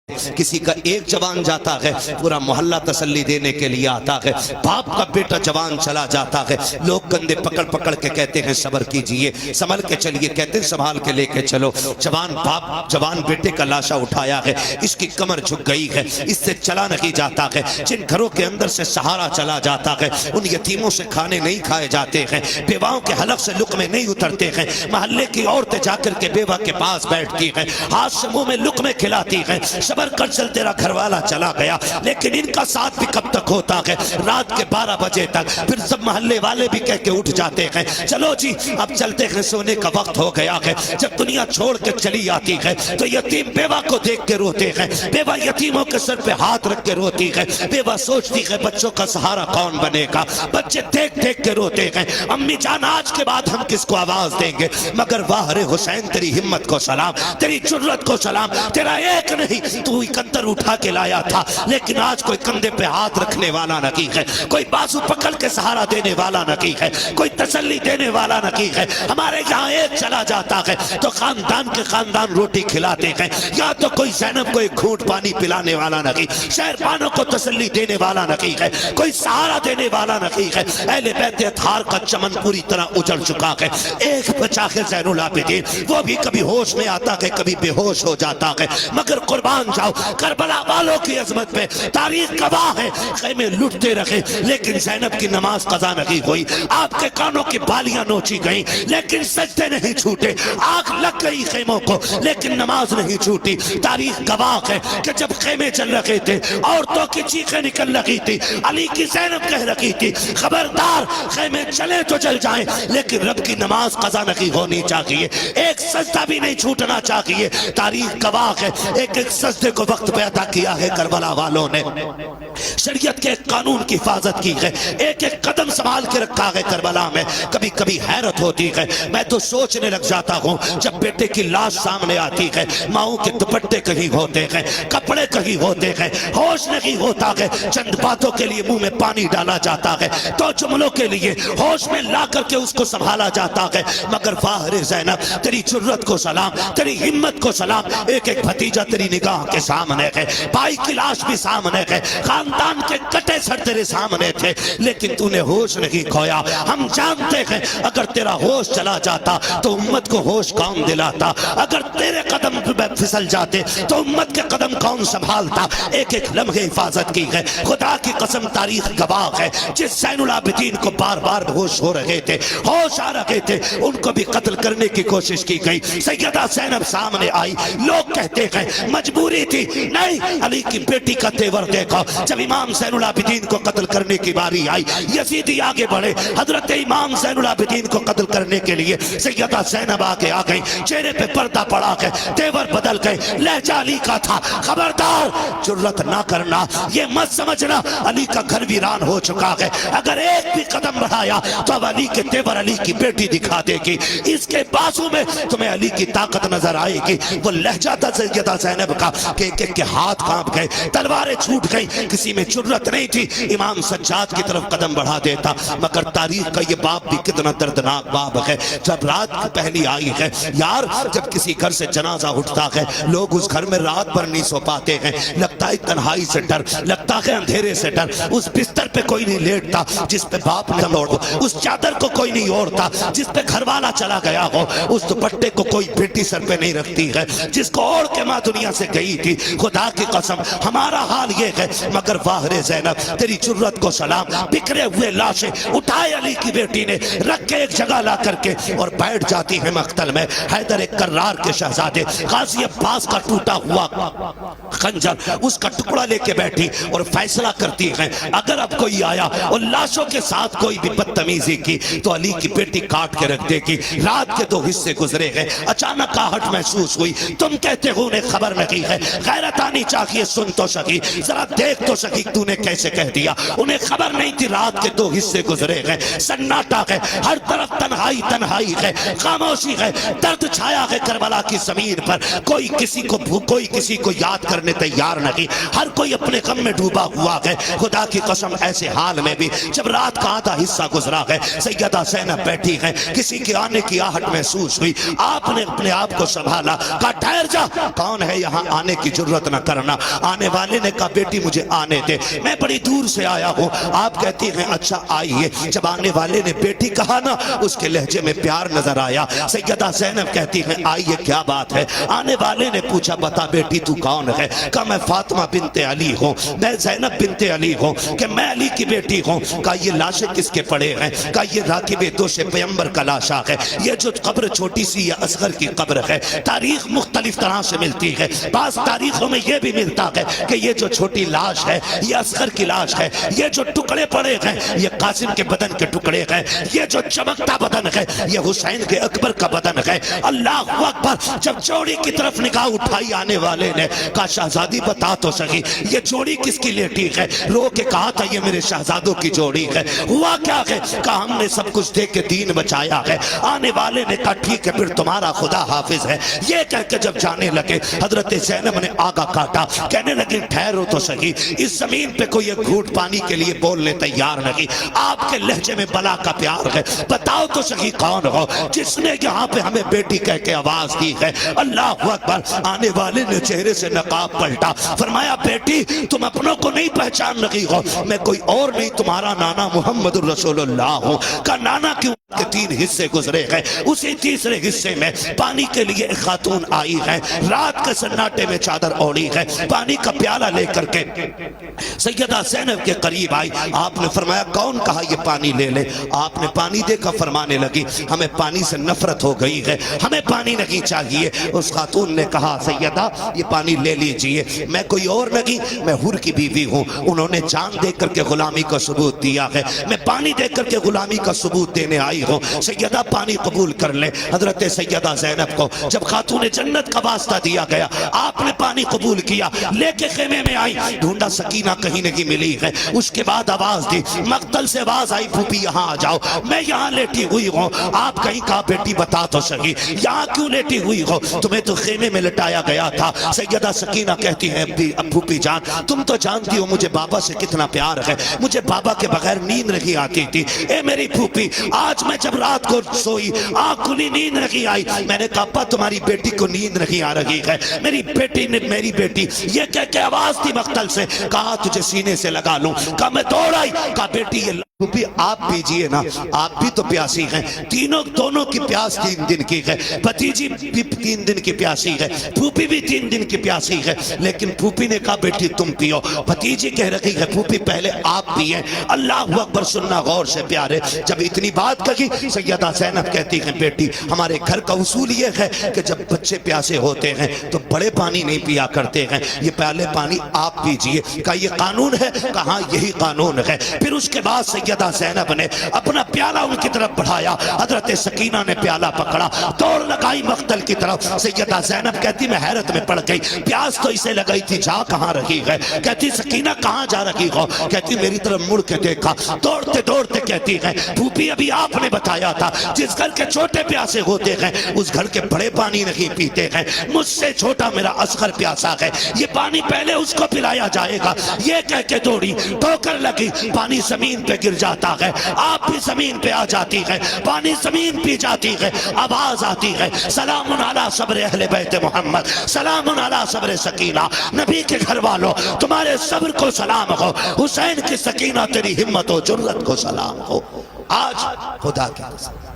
کسی کا ایک جوان جاتا ہے پورا محلہ تسلی دینے کے لیے آتا ہے، باپ کا بیٹا جوان چلا جاتا ہے، لوگ کندھے پکڑ پکڑ کے کہتے ہیں صبر کیجئے، سنبھل کے چلیے، کہتے ہیں سنبھال کے لے کے چلو۔ جوان باپ جوان بیٹے کا لاشا اٹھایا ہے، اس کی کمر جھک گئی ہے، اس سے چلا نہیں جاتا ہے، جن گھروں کے اندر سے سہارا چلا جاتا ہے ان یتیموں سے کھانے نہیں کھائے جاتے ہیں، بیواؤں کے حلق سے لقمے نہیں اترتے ہیں، محلے کی عورتیں جا کر کے بیوہ کے پاس بیٹھتی ہیں، ہاتھ سے منہ میں لقمے کھلاتی ہیں، صبر کر چل تیرا گھر والا چلا گیا، لیکن ان کا ساتھ بھی کب تک ہوتا ہے؟ رات کے 12 بجے تک۔ پھر سب محلے والے بھی کہہ کے اٹھ جاتے ہیں چلو جی اب چلتے ہیں، سونے کا وقت ہو گیا ہے۔ جب دنیا چھوڑ کے چلی آتی ہے تو یتیم بیوہ کو دیکھ کے روتے ہیں، بیوہ یتیموں کے سر پہ ہاتھ رکھ کے روتی ہے، بیوہ سوچتی ہے بچوں کا سہارا کون بنے گا، بچے دیکھ دیکھ کے روتے ہیں، امی جان آج کے بعد ہم کس کو آواز دیں گے؟ مگر واہ رے حسین تیری ہمت کو سلام، تیری جرت کو سلام، تیرا ایک نہیں تو اکتر اٹھا کے لایا تھا، لیکن آج کوئی کندھے پہ ہاتھ رکھنے والا نہیں ہے، کوئی بازو پکڑ کے سہارا دینے والا نہیں ہے، کوئی تسلی دینے والا نہیں ہے۔ ہمارے یہاں ایک چلا جاتا ہے تو خاندان کے خاندان روٹی کھلاتے ہیں، یا تو کوئی زینب کو ایک گھونٹ پانی پلانے والا نہیں، شہربانوں کو تسلی دینے والا نہیں ہے، کوئی سہارا دینے والا نہیں ہے۔ اہل بیت اطہار کا چمن پوری طرح اجڑ چکا ہے، ایک بچا ہے زین العابدین، وہ بھی کبھی ہوش میں آتا ہے کبھی بے ہوش ہو جاتا ہے، مگر قربان جاؤ کربلا والوں کی عظمت پہ تاریخ گواہ ہے، خیمے لٹتے رہے لیکن زینب کی نماز قضا نہیں ہوئی، آپ کے کانوں کی بالیاں نوچی گئیں لیکن سجدے نہیں چھوٹے، آگ لگ گئی خیموں کو لیکن نماز نہیں چھوٹی۔ تاریخ گواہ ہے کہ جب خیمے چل رہے تھے عورتوں کی چیخیں نکل رہی تھی، علی کی زینب کہہ رہی تھی خبردار خیمے چلے تو چل جائیں لیکن رب کی نماز قضا نہیں ہونی چاہیے، ایک سجدہ بھی نہیں چھوٹنا چاہیے۔ تاریخ گواہ ہے ایک ایک سجدے کو وقت پہ ادا کیا ہے کربلا والوں نے، شریعت کے قانون کی حفاظت کی ہے، ایک ایک قدم سنبھال کے رکھا ہے کربلا میں۔ کبھی کبھی حیرت ہوتی ہے، میں تو سوچنے لگ جاتا ہوں جب بیٹے کی لاش سامنے آتی ہے، ماؤں کے دوپٹے کہیں ہوتے ہیں، کپڑے کہیں ہوتے ہیں، ہوش نہیں ہوتا ہے، چند باتوں کے لیے منہ میں پانی ڈالا جاتا ہے، تو جملوں کے لیے ہوش میں لا کر کے اس کو سنبھالا جاتا ہے، مگر واہ رے زینب تیری جرت کو سلام، تیری ہمت کو سلام، ایک ایک بھتیجا تیری نگاہ کے سامنے ہے، بھائی کی لاش بھی سامنے ہے، خاندان کے کٹے سر تیرے سامنے تھے لیکن تو نے ہوش نہیں کھویا۔ ہم جانتے ہیں اگر تیرا ہوش چلا جاتا تو امت کو ہوش کون دلاتا، اگر تیرے قدم پھسل جاتے تو امت کے قدم کون سنبھالتا۔ ایک ایک لمحے حفاظت کی ہے، خدا کی قسم تاریخ گواہ ہے، جس زین العابدین کو بار بار ہوش ہو رہے تھے، ہوش آ رہے تھے، ان کو بھی قتل کرنے کی کوشش کی گئی، سیدہ زینب سامنے آئی، لوگ کہتے ہیں مجبوری تھی، نہیں علی کی بیٹی کا تیور دیکھو۔ جب امام زین العابدین کو قتل کرنے کی باری آئی یزیدی آگے بڑھے، حضرت امام زین العابدین کو قتل کرنے کے لیے سیدہ زینب آگے آ گئی، چہرے پہ پردہ پڑا گئے، تیور بدل گئے، لہجہ علی کا تھا، خبردار جرت نہ کرنا، یہ مت سمجھنا علی کا گھر ویران ہو چکا ہے، اگر ایک بھی قدم بڑھایا تو اب علی کے تیور علی کی بیٹی دکھا دے گی، اس کے بازو میں تمہیں علی کی طاقت نظر آئے گی۔ وہ لہجہ تھا سیدہ زینب کا کہ ایک ایک کے ہاتھ کانپ گئے، تلواریں چھوٹ گئی، کسی میں جرت نہیں تھی امام سجاد کی طرف قدم بڑھا دیتا۔ مگر تاریخ کا یہ باب بھی کتنا دردناک باب ہے، جب رات کی پہلی آئی ہے یار، جب کسی گھر سے جنازہ اٹھتا ہے لوگ اس گھر میں رات بھر نہیں سو پاتے ہیں، لگتا ہے تنہائی سے ڈر، لگتا ہے اندھیرے سے ڈر، اس بستر پہ کوئی نہیں لیٹتا جس پہ باپ نے اوڑھ ہو، اس چادر کو کوئی نہیں اوڑھتا جس پہ گھر والا چلا گیا ہو، اس دوپٹے کو کوئی بیٹی سر پہ نہیں رکھتی ہے جس کو اوڑھ کے ماں دنیا سے گئی تھی۔ خدا کی قسم ہمارا حال یہ ہے، مگر واہ رے زینب تیری جرت کو سلام، بکھرے ہوئے لاشیں اٹھائے علی کی بیٹی نے رکھ کے ایک جگہ لا کر کے اور بیٹھ جاتی ہے مقتل میں۔ حیدر کرار کے شہزادے غازی عباس کا ٹوٹا ہوا خنجر اس کا ٹکڑا لے کے بیٹھی اور فیصلہ کرتی ہے اگر اب کوئی آیا اور لاشوں کے ساتھ کوئی بھی بدتمیزی کی تو علی کی بیٹی کاٹ کے رکھ دے گی۔ رات کے 2 حصے گزرے گئے، اچانک آہٹ محسوس ہوئی، تم کہتے ہو انہیں خبر نہیں ہے، غیرت آنی چاہیے، سن تو سکی، ذرا دیکھ تو سکی تو نے کیسے کہہ دیا، انہیں خبر نہیں تھی۔ رات کے 2 حصے گزرے گئے، سناٹا ہے، ہر طرف تنہائی تنہائی ہے، خاموشی ہے، درد چھایا ہے کربلا کی زمین پر، کوئی کسی کو یاد کرنے تیار نہیں، ہر کوئی اپنے غم میں ڈوبا ہوا ہے۔ خدا کی قسم ایسے حال میں بھی جب رات کا آدھا حصہ گزرا ہے، سیدہ زینب بیٹھی ہیں، کسی کے آنے کی آہٹ محسوس ہوئی، آپ نے اپنے آپ کو سنبھالا، کہا ٹھہر جا، کون ہے یہاں آنے کی جرت نہ کرنا۔ آنے والے نے کہا بیٹی مجھے آنے دے، میں بڑی دور سے آیا ہوں۔ آپ کہتی ہیں اچھا آئیے۔ جب آنے والے نے بیٹی کہا نا، اس کے لہجے میں پیار نظر آیا۔ سیدہ زینب کہتی ہیں آئیے کیا بات ہے؟ آنے والے نے پوچھا بتا بیٹی تو کون ہے؟ کہا میں فاطمہ بنت علی ہوں، میں زینب بنت علی ہوں، کہ میں علی کی بیٹی ہوں۔ کہا یہ لاشیں کس کے پڑے ہیں؟ کہا یہ راکب دوش پیغمبر کا لاشا ہے، یہ جو قبر چھوٹی سی یا اصغر کی قبر ہے۔ تاریخ مختلف طرح سے ملتی ہے، بعض تاریخوں میں یہ بھی ملتا ہے کہ یہ جو چھوٹی لاش ہے یہ اصغر کی لاش ہے، یہ جو ٹکڑے پڑے ہیں یہ قاسم کے بدن کے ٹکڑے ہیں، یہ جو چمکتا بدن ہے یہ حسین کے اکبر کا بدن ہے۔ اللہ اکبر۔ جب جوڑی کی طرف نگاہ اٹھائی آنے والے نے، کہا شہزادی بتا تو سہی یہ جوڑی کس کی لیٹی ہے؟ رو کے کہا تھا یہ میرے شہزادوں کی جوڑی ہے۔ ہوا کیا ہے؟ کہا ہم نے سب کچھ دے کے دین بچایا ہے۔ آنے والے نے کہا ٹھیک ہے پھر تمہارا خدا حافظ ہے۔ یہ کہہ کے جب جانے لگے، حضرت زینب نے آگا کاٹا، کہنے لگی ٹھہرو تو سہی، اس زمین پہ کوئی ایک گھونٹ پانی کے لیے بولنے تیار نہیں، آپ کے لہجے میں بلا کا پیار ہے، بتاؤ تو سہی کون ہو جس نے یہاں پہ ہمیں بیٹی کہہ کے آواز دی ہے؟ اللہ اکبر۔ آنے والے نے چہرے سے نقاب پلٹا، فرمایا بیٹی تم اپنوں کو نہیں پہچان رہی ہو، میں کوئی اور نہیں تمہارا نانا محمد الرسول اللہ ہوں۔ کا نانا کیوں کے 3 حصے گزرے ہیں، اسی تیسرے حصے میں پانی کے لیے ایک خاتون آئی ہے، رات کے سناٹے میں چادر اوڑی ہے، پانی کا پیالہ لے کر کے سیدہ زینب کے قریب آئی۔ آپ نے فرمایا کون کہا یہ پانی لے لے؟ آپ نے پانی دے کر فرمانے لگی ہمیں پانی سے نفرت ہو گئی ہے، ہمیں پانی نہیں چاہیے۔ اس خاتون نے کہا سیدہ یہ پانی لے لیجئے، میں کوئی اور نہیں، میں حور کی بیوی ہوں، انہوں نے جان دے کر کے غلامی کا ثبوت دیا ہے، میں پانی دے کر کے غلامی کا ثبوت دینے آئی ہوں، سیدہ پانی قبول کر لے۔ حضرت سیدہ زینب کو جب خاتون جنت کا واسطہ دیا گیا، آپ نے پانی قبول کیا، لے کے خیمے میں آئی، ڈھونڈا سکینہ کہیں نہیں ملی ہے۔ اس کے بعد آواز دی، مقتل سے آواز آئی پھوپھی یہاں آ جاؤ، میں یہاں لیٹی ہوئی ہوں۔ آپ کہیں کہا بیٹی بتا تو سہی یہاں کیوں لیٹی ہوئی ہو؟ تمہیں تو خیمے میں لٹایا گیا تھا۔ سیدہ سکینہ کہتی ہے پھوپھی جان تم تو جانتی ہو مجھے بابا سے کتنا پیار ہے، مجھے بابا کے بغیر نیند نہیں آتی تھی۔ اے میری پھوپھی آج میں جب رات کو سوئی آنکھ کھلی نیند نہیں آئی، میں نے کہا ابا تمہاری بیٹی کو نیند نہیں آ رہی ہے، میری بیٹی نے میری بیٹی یہ کہہ کے آواز دی مقتل سے، کہا تجھے سینے سے لگا لوں، کہا میں دوڑ آئی، کہا بیٹی یہ پھوپھی آپ پیجئے نا، آپ بھی تو پیاسی ہیں، دونوں کی پیاس 3 دن کی ہے، بھتیجی بھی 3 دن کی پیاسی ہے، پھوپھی بھی 3 دن کی پیاسی ہے، لیکن پھوپھی نے کہا بیٹی تم پیو، بھتیجی کہہ رہی ہے پھوپھی پہلے آپ پیئے۔ اللہ اکبر۔ سننا غور سے پیارے، جب اتنی بات کہی سیدہ زینب کہتی ہیں بیٹی ہمارے گھر کا اصول یہ ہے کہ جب بچے پیاسے ہوتے ہیں تو بڑے پانی نہیں پیا کرتے ہیں، یہ پہلے پانی آپ پیجئے۔ کہا یہ قانون ہے؟ کہا یہی قانون ہے۔ پھر اس کے بعد سیدہ زینب نے اپنا پیالہ ان کی طرف بڑھایا، حضرت سکینہ نے پیالہ پکڑا، دوڑ لگائی مقتل کی طرف۔ سیدہ زینب کہتی میں حیرت میں پڑ گئی، پیاس تو اسے لگئی تھی جا کہاں رہی ہے؟ کہتی سکینہ کہاں جا رہی ہو؟ کہتی میری طرف مڑ کے دیکھا، دوڑتے دوڑتے کہتی ہے پھوپھی ابھی آپ نے بتایا تھا جس گھر کے چھوٹے پیاسے ہوتے ہیں اس گھر کے بڑے پانی نہیں پیتے ہیں، مجھ سے چھوٹا میرا اصغر پیاسا ہے، یہ پانی پہلے اس کو پلایا جائے گا۔ یہ کہہ کے دوڑی، ٹھوکر لگی، پانی زمین پہ گر جاتا ہے، آپ بھی زمین پہ آ جاتی ہے، پانی زمین پی جاتی ہے، آواز آتی ہے سلام علی صبر اہل بیت محمد، سلام علی صبر سکینہ، نبی کے گھر والوں تمہارے صبر کو سلام ہو، حسین کی سکینہ تیری ہمت و جرت کو سلام ہو۔ آج خدا کی قسم